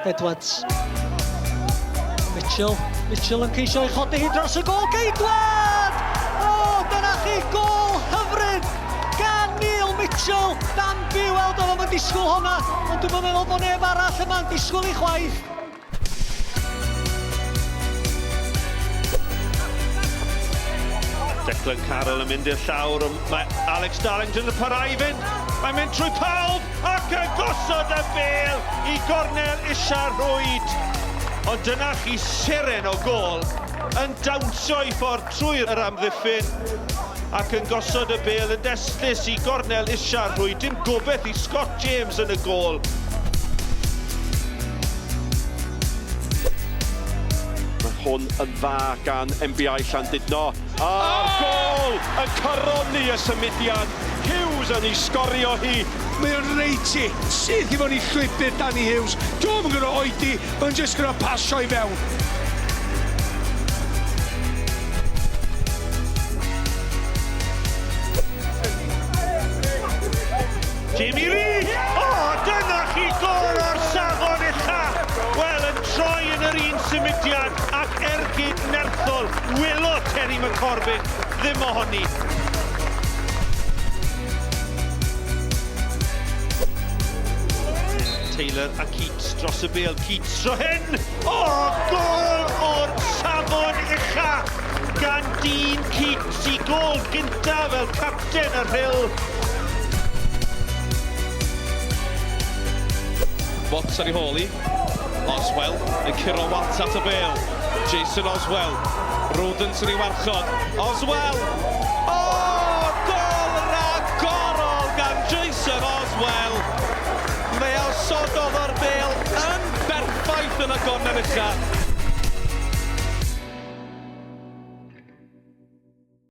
Edwards. Mitchell yn ceisio ei chodi hi dros y gôl. Geidwad! O, dyna chi gôl hyfryd gan Neil Mitchell. Dan fi weld oedd yn disgwyl hwnna, ond dwi'n meddwl bod neb arall yma'n disgwyl ei chwaith. Declan Carroll yn mynd i'r llawr, mae Alex Darlington yn parhau fynd. Mae'n mynd trwy pawb ac yn gosod y bêl i gornel Rhyl. Ond dyna chi siren o gôl yn dawnsio i ffordd trwy'r amddiffyn ac yn gosod y bêl yn destus i gornel Rhyl. Dim gobeith i Scott James yn y gôl. Hwn yn dda gan MBi Llandudno. A'r gôl yn caroni y symudiad. Hughes yn ei sgorio hi. Mae'n reiti, sydd i fod i llwybr Danny Hughes. Dwi'n mynd gyda oedi, mae'n jyst gyda pasio i fewn. Jamie Reid! O, dyna chi gôl o'r safon ucha! Wel, yn troi yn yr un symudiad ac ergyd nerthol, wylo Terry McCormick ddim ohoni. Taylor a Keates dros y bêl. Keates tro hyn! O, gôl o'r safon ucha gan Dean Keates i gôl gyntaf fel capten y Rhyl. Bots ar ei hôl i. Oswell yn curo wat at y bêl. Jason Oswell. Rodent yn ei warchod. Oswell! O! Gôl ragorol gan Jason Oswell. Mae osododd o'r bêl yn berffaith yn y gornel ucha.